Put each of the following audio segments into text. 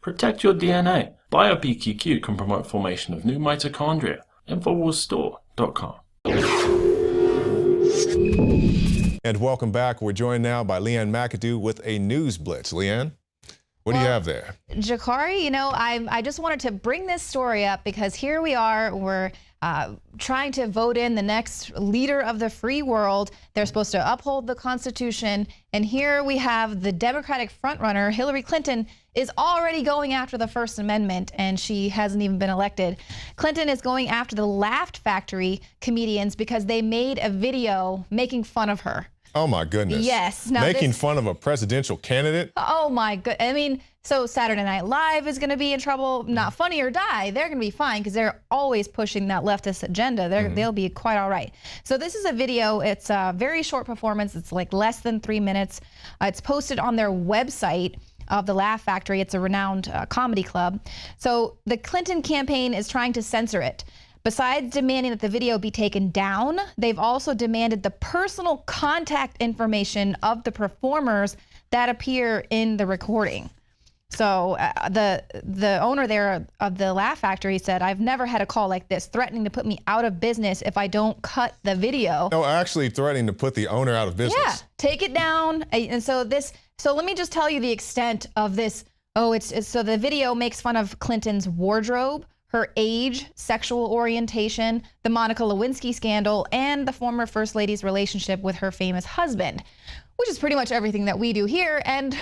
Protect your DNA. BioPQQ can promote formation of new mitochondria. Infowarsstore.com. And welcome back. We're joined now by Leanne McAdoo with a news blitz. Leanne, what do you have there? Jakari, I just wanted to bring this story up because here we are. We're trying to vote in the next leader of the free world. They're supposed to uphold the Constitution. And here we have the Democratic frontrunner, Hillary Clinton, is already going after the First Amendment, and she hasn't even been elected. Clinton is going after the Laugh Factory comedians because they made a video making fun of her. Oh my goodness. Yes. Now making fun of a presidential candidate? Oh my good. I mean, so Saturday Night Live is going to be in trouble. Not Funny or Die, they're going to be fine because they're always pushing that leftist agenda. They'll be quite all right. So this is a video. It's a very short performance. It's like less than 3 minutes. It's posted on their website of the Laugh Factory. It's a renowned comedy club. So the Clinton campaign is trying to censor it. Besides demanding that the video be taken down, they've also demanded the personal contact information of the performers that appear in the recording. So the owner there of the Laugh Factory said, "I've never had a call like this, threatening to put me out of business if I don't cut the video." No, actually threatening to put the owner out of business. Yeah, take it down. And so let me just tell you the extent of this. So the video makes fun of Clinton's wardrobe, her age, sexual orientation, the Monica Lewinsky scandal, and the former First Lady's relationship with her famous husband, which is pretty much everything that we do here. And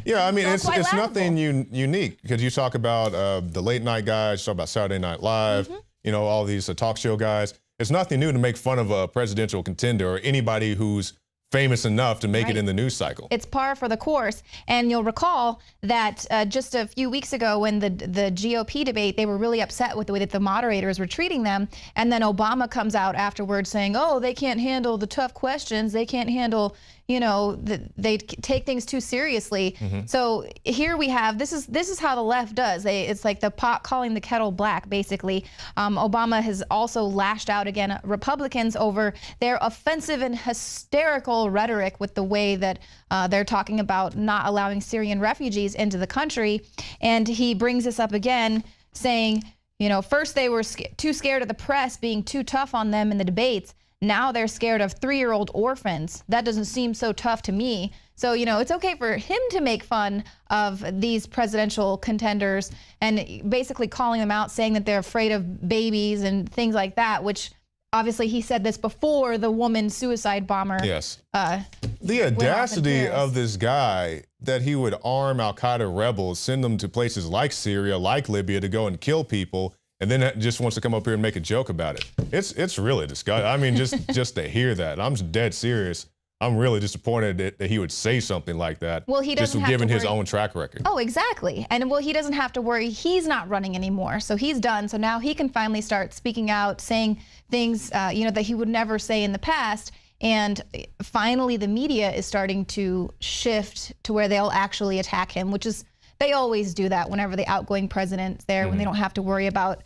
yeah, I mean, it's nothing unique because you talk about the late night guys, you talk about Saturday Night Live, all these talk show guys. It's nothing new to make fun of a presidential contender or anybody who's famous enough to make it in the news cycle. It's par for the course. And you'll recall that just a few weeks ago when the GOP debate, they were really upset with the way that the moderators were treating them. And then Obama comes out afterwards saying, oh, they can't handle the tough questions. They can't handle, they take things too seriously. So here we have, this is how the left does. It's like the pot calling the kettle black, basically. Obama has also lashed out again at Republicans over their offensive and hysterical rhetoric with the way that they're talking about not allowing Syrian refugees into the country. And he brings this up again, saying, first they were too scared of the press being too tough on them in the debates. Now they're scared of 3-year-old orphans. That doesn't seem so tough to me. So, it's okay for him to make fun of these presidential contenders and basically calling them out, saying that they're afraid of babies and things like that, which obviously he said this before the woman suicide bomber. Yes. The audacity of this guy that he would arm Al-Qaeda rebels, send them to places like Syria, like Libya to go and kill people, and then just wants to come up here and make a joke about it. It's really disgusting. I mean, just to hear that, I'm dead serious. I'm really disappointed that he would say something like that. Well, he doesn't just given his own track record. Oh, exactly. And he doesn't have to worry. He's not running anymore, so he's done. So now he can finally start speaking out, saying things, that he would never say in the past. And finally, the media is starting to shift to where they'll actually attack him, which is, they always do that whenever the outgoing president's there, when they don't have to worry about,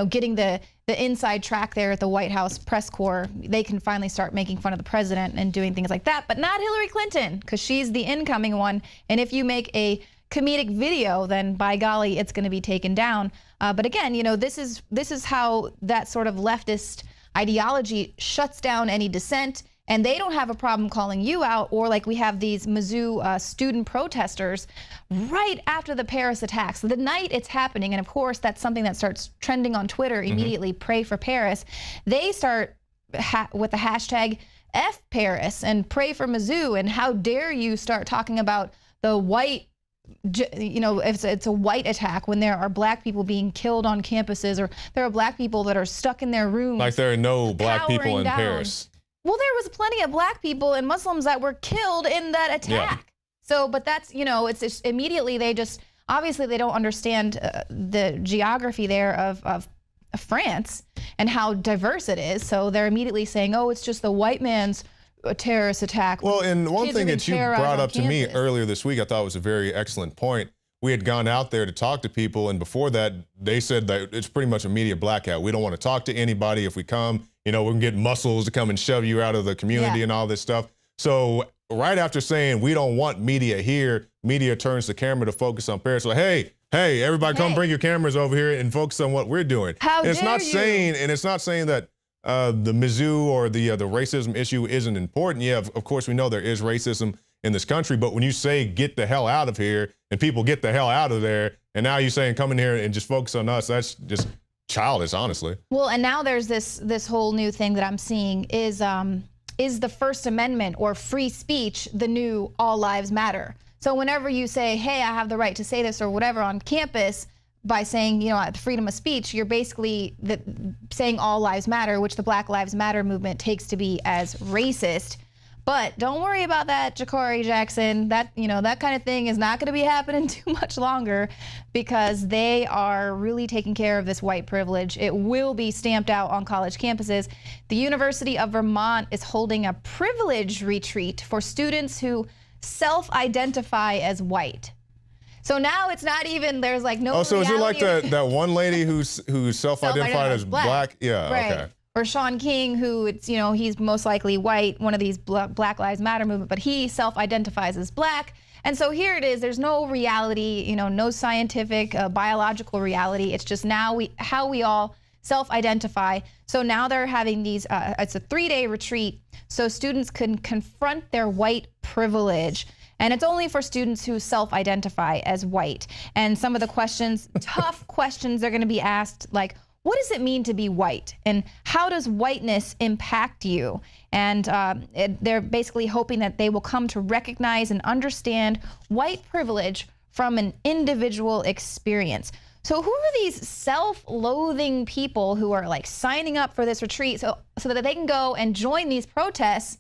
getting the inside track there at the White House press corps. They can finally start making fun of the president and doing things like that, but not Hillary Clinton, because she's the incoming one. And if you make a comedic video, then by golly, it's going to be taken down. But again, this is how that sort of leftist ideology shuts down any dissent. And they don't have a problem calling you out, or like we have these Mizzou student protesters right after the Paris attacks. The night it's happening, and of course that's something that starts trending on Twitter immediately, Pray for Paris. They start with the hashtag F Paris and Pray for Mizzou, and how dare you start talking about the white, it's a white attack when there are black people being killed on campuses, or there are black people that are stuck in their rooms. Like there are no black people in Paris. Well, there was plenty of black people and Muslims that were killed in that attack. Yeah. So, but that's, it's just immediately obviously they don't understand the geography there of France and how diverse it is. So they're immediately saying, oh, it's just the white man's terrorist attack. Well, and one thing that you brought up to me earlier this week, I thought was a very excellent point. We had gone out there to talk to people, and before that, they said that it's pretty much a media blackout. We don't want to talk to anybody. If we come, we can get muscles to come and shove you out of the community and all this stuff. So right after saying we don't want media here, media turns the camera to focus on Paris. So, hey, hey, everybody come Hey. bring your cameras over here and focus on what we're doing. How And it's dare not you? saying, and it's not saying that the Mizzou or the racism issue isn't important. Yeah, of course we know there is racism in this country, but when you say get the hell out of here and people get the hell out of there, and now you're saying come in here and just focus on us, that's just childish, honestly. Well, and now there's this whole new thing that I'm seeing is the First Amendment or free speech the new all lives matter? So whenever you say, hey, I have the right to say this or whatever on campus, by saying, freedom of speech, you're basically saying all lives matter, which the Black Lives Matter movement takes to be as racist. But don't worry about that, Ja'Cory Jackson. That kind of thing is not going to be happening too much longer, because they are really taking care of this white privilege. It will be stamped out on college campuses. The University of Vermont is holding a privilege retreat for students who self-identify as white. So now it's not even, there's like no. Oh, so is it like reality. that one lady who's self-identified as black? Yeah, Right. okay. Or Sean King, who he's most likely white, one of these Black Lives Matter movement, but he self-identifies as black. And so here it is. There's no reality, no scientific, biological reality. It's just now how we all self-identify. So now they're having these. It's a 3-day retreat, so students can confront their white privilege. And it's only for students who self-identify as white. And some of the questions, tough questions, are going to be asked, like, what does it mean to be white? And how does whiteness impact you? And they're basically hoping that they will come to recognize and understand white privilege from an individual experience. So who are these self-loathing people who are like signing up for this retreat so that they can go and join these protests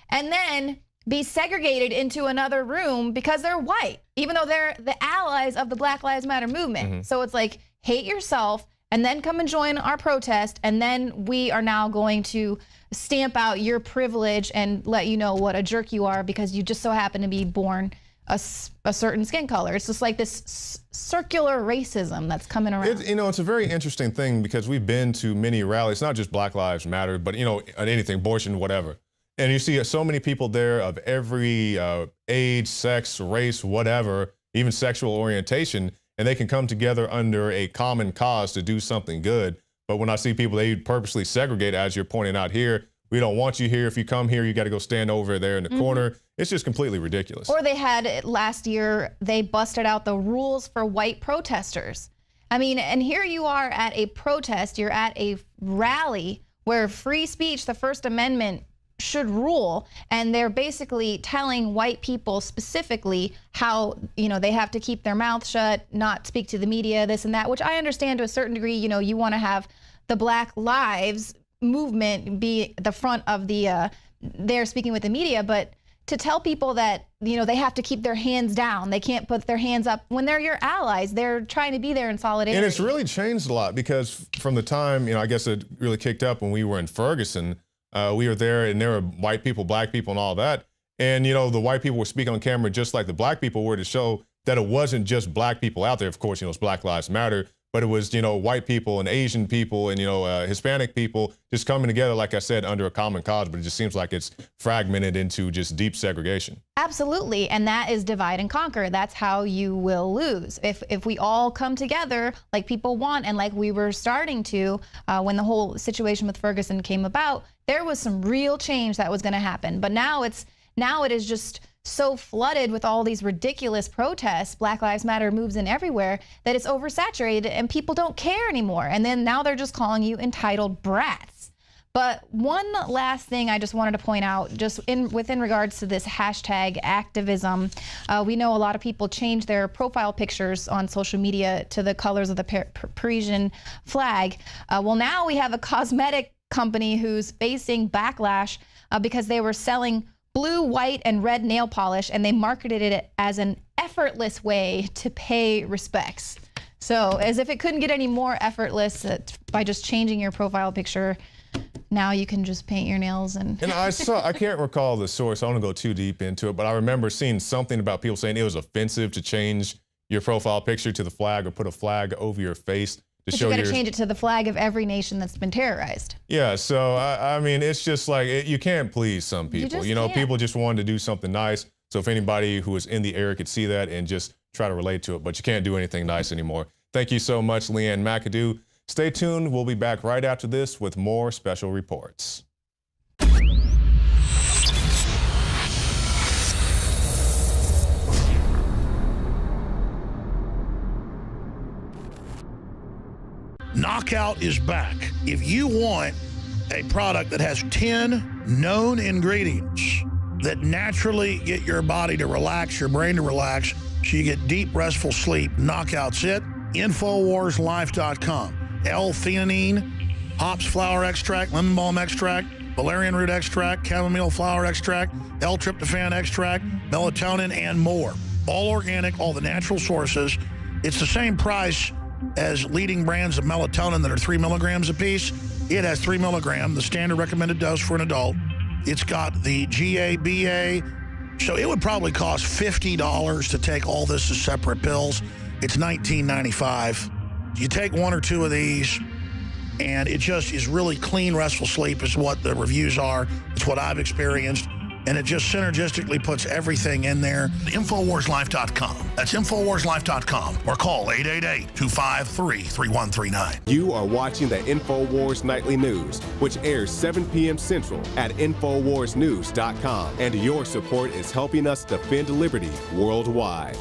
and then be segregated into another room because they're white, even though they're the allies of the Black Lives Matter movement? Mm-hmm. So it's like, hate yourself and then come and join our protest, and then we are now going to stamp out your privilege and let you know what a jerk you are because you just so happen to be born a certain skin color. It's just like this circular racism that's coming around. It's a very interesting thing, because we've been to many rallies, not just Black Lives Matter, but anything, abortion, whatever. And you see so many people there of every age, sex, race, whatever, even sexual orientation, and they can come together under a common cause to do something good. But when I see people, they purposely segregate, as you're pointing out here. We don't want you here. If you come here, you got to go stand over there in the corner. It's just completely ridiculous. Or they had last year, they busted out the rules for white protesters. I mean, and here you are at a protest, you're at a rally where free speech, the First Amendment, should rule, and they're basically telling white people specifically how they have to keep their mouth shut, not speak to the media, this and that, which I understand to a certain degree. You want to have the Black Lives movement be the front of the they're speaking with the media, but to tell people that they have to keep their hands down, they can't put their hands up when they're your allies, they're trying to be there in solidarity. And it's really changed a lot, because from the time I guess it really kicked up when we were in Ferguson. We were there, and there were white people, black people, and all that. And, the white people were speaking on camera just like the black people were, to show that it wasn't just black people out there. Of course, it's Black Lives Matter, but it was, white people and Asian people and, Hispanic people just coming together, like I said, under a common cause. But it just seems like it's fragmented into just deep segregation. Absolutely. And that is divide and conquer. That's how you will lose. If we all come together like people want, and like we were starting to when the whole situation with Ferguson came about, there was some real change that was going to happen. But now it is just so flooded with all these ridiculous protests, Black Lives Matter moves in everywhere, that it's oversaturated and people don't care anymore. And then now they're just calling you entitled brats. But one last thing I just wanted to point out, just within regards to this hashtag activism, we know a lot of people change their profile pictures on social media to the colors of the Parisian flag. Well, now we have a cosmetic company who's facing backlash because they were selling blue, white, and red nail polish, and they marketed it as an effortless way to pay respects. So as if it couldn't get any more effortless by just changing your profile picture, now you can just paint your nails. And I can't recall the source, I don't want to go too deep into it, but I remember seeing something about people saying it was offensive to change your profile picture to the flag or put a flag over your face. But you got to change it to the flag of every nation that's been terrorized. Yeah, so I mean, it's just like you can't please some people. Can't. People just wanted to do something nice. So if anybody who was in the area could see that and just try to relate to it, but you can't do anything nice anymore. Thank you so much, Leanne McAdoo. Stay tuned. We'll be back right after this with more special reports. Knockout is back. If you want a product that has 10 known ingredients that naturally get your body to relax, your brain to relax, so you get deep, restful sleep, Knockout's it. Infowarslife.com. L-theanine, hops flower extract, lemon balm extract, valerian root extract, chamomile flower extract, L-tryptophan extract, melatonin, and more. All organic, all the natural sources. It's the same price as leading brands of melatonin that are 3 milligrams a piece. It has 3 milligrams, the standard recommended dose for an adult. It's got the GABA, so it would probably cost $50 to take all this as separate pills. It's $19.95. You take 1 or 2 of these, and it just is really clean, restful sleep is what the reviews are. It's what I've experienced. And it just synergistically puts everything in there. Infowarslife.com. That's Infowarslife.com. Or call 888-253-3139. You are watching the Infowars Nightly News, which airs 7 p.m. Central at Infowarsnews.com. And your support is helping us defend liberty worldwide.